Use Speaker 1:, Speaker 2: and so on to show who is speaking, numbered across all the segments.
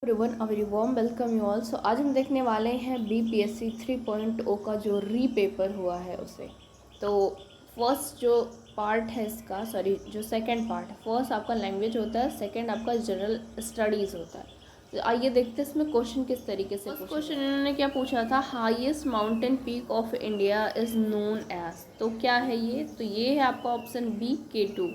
Speaker 1: Everyone a very warm welcome you all. So आज हम देखने वाले हैं बीपीएससी 3.0 का जो री पेपर हुआ है उसे। तो फर्स्ट जो पार्ट है इसका, सॉरी जो सेकंड पार्ट है, फर्स्ट आपका लैंग्वेज होता है, सेकंड आपका जनरल स्टडीज़ होता है। तो आइए देखते हैं इसमें क्वेश्चन किस तरीके से फर्स्ट क्वेश्चन इन्होंने क्या पूछा था, highest mountain peak of India is known as. तो क्या है ये? तो ये है आपका option B K2।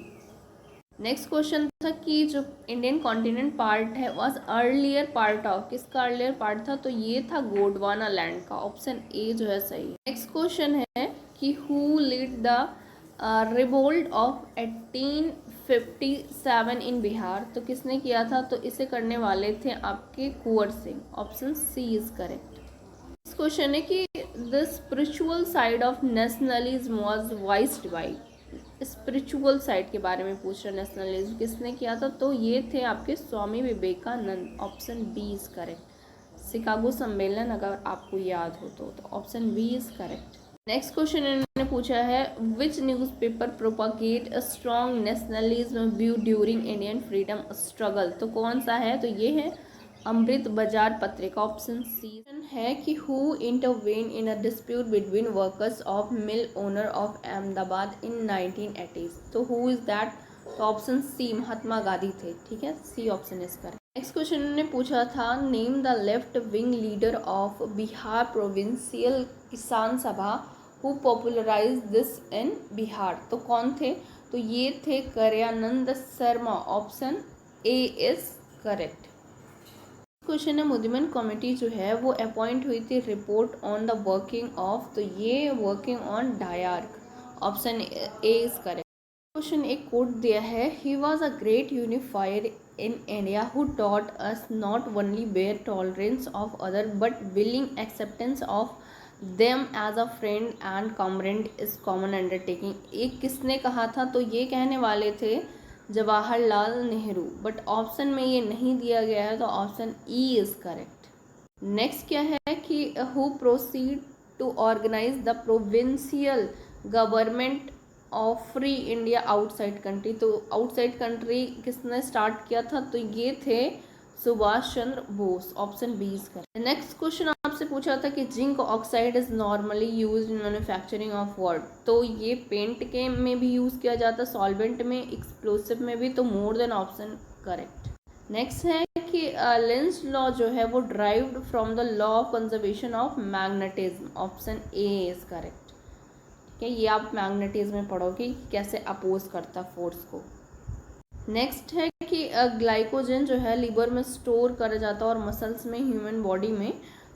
Speaker 1: Next question था कि जो इंडियन कॉन्टिनेंट पार्ट है वॉज अर्लियर पार्ट ऑफ, किसका अर्लियर पार्ट था? तो ये था गोंडवाना लैंड का, ऑप्शन ए जो है सही। नेक्स्ट क्वेश्चन है कि who lead the revolt of 1857 इन बिहार। तो किसने किया था? तो इसे करने वाले थे आपके Kunwar Singh, option C is correct. Next question है कि the spiritual side of nationalism was voiced by. Spiritual side के बारे में पूछ रहे, नेशनलिज्म किसने किया था? तो ये थे आपके Swami Vivekananda, option B is correct. Chicago सम्मेलन अगर आपको याद हो तो option B is correct. Next question इन्होंने पूछा है which newspaper propagate a strong nationalism view during Indian freedom struggle. तो कौन सा है? तो ये है अमृत बाजार पत्रिका, ऑप्शन सी है कि who intervene in a dispute between workers of mill owner of Ahmedabad in 1980s। तो हु इज दैट? तो ऑप्शन सी महात्मा गांधी थे, ठीक है, C option is correct. Next question ने पूछा था name the left wing leader of Bihar provincial Kisan Sabha who popularise this in Bihar. तो कौन थे? तो ये थे Karyanand Sharma, option A is correct. Question है मुदिमन कमेटी जो है वो अपॉइंट हुई थी report on the working of. तो ये working on dyarchy, option A is correct. Question एक कोट दिया है he was a great unifier in India who taught us not only bare tolerance of other but willing acceptance of them as a friend and comrade is common undertaking. एक किसने कहा था? तो ये कहने वाले थे जवाहरलाल नेहरू, बट ऑप्शन में ये नहीं दिया गया है, तो option E is correct. Next क्या है कि who proceed to organise the provincial government of free India outside country. तो आउटसाइड कंट्री किसने स्टार्ट किया था? तो ये थे Subhash Chandra Bose, option B is correct. Next question आपसे पूछा था कि zinc oxide is normally used in manufacturing of what. तो ये पेंट के में भी यूज किया जाता है, सॉल्वेंट में, एक्सप्लोसिव में भी, तो more than option correct. Next है कि लेंस लॉ जो है वो derived from the law of conservation of magnetism, option A is correct. ठीक है, ये आप मैग्नेटिज्म में पढ़ोगे कि कैसे अपोज करता फोर्स को। नेक्स्ट है कि ग्लाइकोजन जो है लीवर में स्टोर करा जाता है और मसल्स में, ह्यूमन बॉडी में।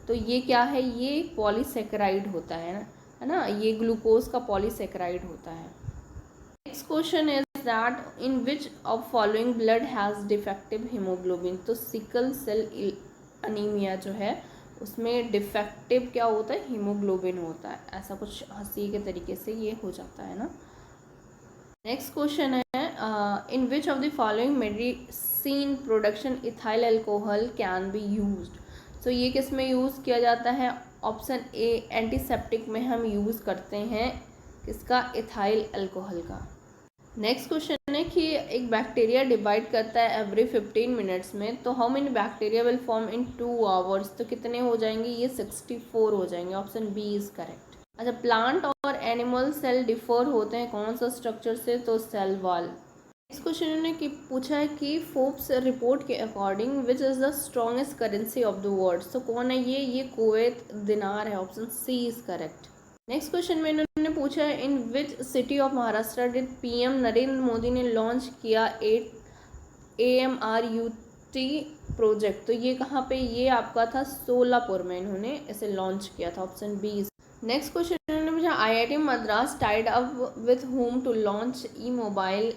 Speaker 1: तो ये क्या है? ये पॉलीसेकेराइड होता है ना, ये ग्लूकोज का पॉलीसेकेराइड होता है। Next question is that in which of following blood has defective haemoglobin. तो सिकल सेल अनीमिया जो है उसमें डिफेक्टिव क्या होता है? हीमोग्लोबिन होता है, ऐसा कुछ हंसी के तरीके से ये हो जाता है ना। नेक्स्ट क्वेश्चन है in which of the following medicine production ethyl alcohol can be used. तो ये किस में यूज़ किया जाता है? ऑप्शन ए एंटीसेप्टिक में हम यूज़ करते हैं किसका? इथाइल अल्कोहल का। नेक्स्ट क्वेश्चन है कि एक बैक्टीरिया डिवाइड करता है एवरी 15 मिनट्स में, तो how many bacteria will form in 2 hours. तो कितने हो जाएंगे? ये 64 हो जाएंगे, ऑप्शन बी इज करेक्ट। अच्छा, प्लांट और एनिमल सेल डिफर होते हैं कौन सा स्ट्रक्चर से? तो सेल वॉल। नेक्स्ट क्वेश्चन ने कि पूछा है कि फोर्ब्स रिपोर्ट के according which is the strongest currency of the world. तो कौन है ये कुवैत दिनार है, option C is correct. Next question में इन्होंने पूछा है in which city of Maharashtra did PM Narendra Modi ने लॉन्च किया 8 AMRUT प्रोजेक्ट। तो ये कहाँ पे? ये आपका था सोलापुर में इन्होंने इसे लॉन्च किया था, ऑप्शन बी। नेक्स्ट क्वेश्चन इन्होंने पूछा IIT Madras tied up with home to launch e mobile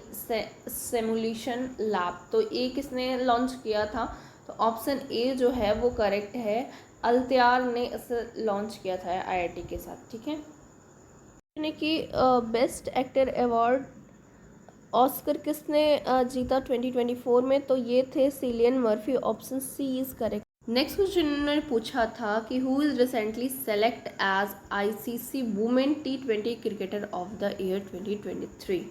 Speaker 1: simulation lab. तो ये किसने लॉन्च किया था? तो ऑप्शन ए जो है वो करेक्ट है, अल्तियार ने इसे लॉन्च किया था IIT के साथ, ठीक है। कि बेस्ट एक्टर अवार्ड ऑस्कर किसने जीता 2024 में? तो ये थे Cillian Murphy, option C is correct. Next question उन्होंने पूछा था कि who is recently select as ICC women T20 cricketer of the year 2023।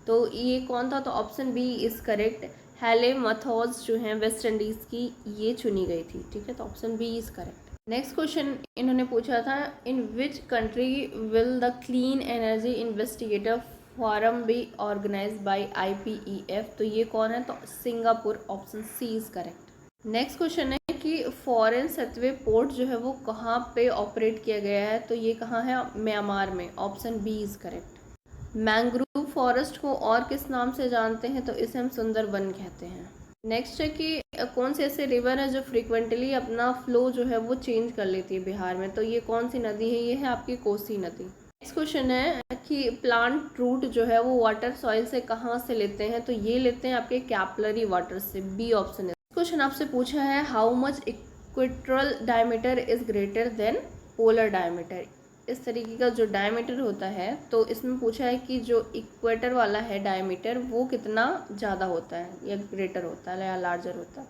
Speaker 1: तो ये कौन था? तो option B is correct, Hayley Matthews जो हैं वेस्ट इंडीज़ की, ये चुनी गई थी। ठीक है, तो option B is correct. Next question इन्होंने पूछा था, in which country will the clean energy investigator forum be organise by IPEF, तो ये कौन है, तो Singapore, option C is correct. Next question है कि फॉरेन सेतवे पोर्ट जो है वो कहाँ पे ऑपरेट किया गया है, तो ये कहाँ है, म्यांमार में, option B is correct. Mangrove forest को और किस नाम से जानते हैं, तो इसे हम सुंदरबन कहते हैं। नेक्स्ट है कि कौन से ऐसे रिवर है जो फ्रिक्वेंटली अपना फ्लो जो है वो चेंज कर लेती है बिहार में, तो ये कौन सी नदी है, ये है आपकी कोसी नदी। नेक्स्ट क्वेश्चन है कि प्लांट रूट जो है वो वाटर सॉइल से कहाँ से लेते हैं, तो ये लेते हैं आपके कैपिलरी वाटर से, बी ऑप्शन है। क्वेश्चन आपसे पूछा है, how much equatorial diameter is greater than polar diameter. इस तरीके का जो डायमीटर होता है, तो इसमें पूछा है कि जो इक्वेटर वाला है डायमीटर वो कितना ज़्यादा होता है, या ग्रेटर होता है या लार्जर होता है,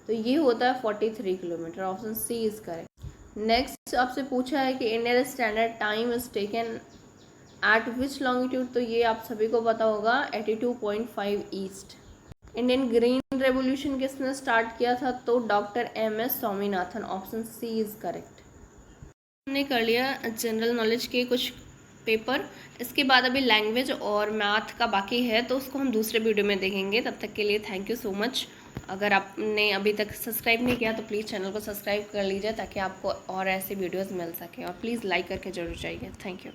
Speaker 1: तो ये होता है 43 kilometre, option C is correct. Next आपसे पूछा है कि Indian standard time is taken at which longitude, तो ये आप सभी को पता होगा 82.5 ईस्ट। इंडियन ग्रीन रेवोल्यूशन किसने स्टार्ट किया था, तो doctor MS Swaminathan, option C is correct. हमने कर लिया जनरल नॉलेज के कुछ पेपर, इसके बाद अभी लैंग्वेज और मैथ का बाकी है, तो उसको हम दूसरे वीडियो में देखेंगे। तब तक के लिए थैंक यू सो मच। अगर आपने अभी तक सब्सक्राइब नहीं किया तो प्लीज़ चैनल को सब्सक्राइब कर लीजिए, ताकि आपको और ऐसे वीडियोस मिल सके, और प्लीज़ लाइक करके जरूर जाइए। Thank you.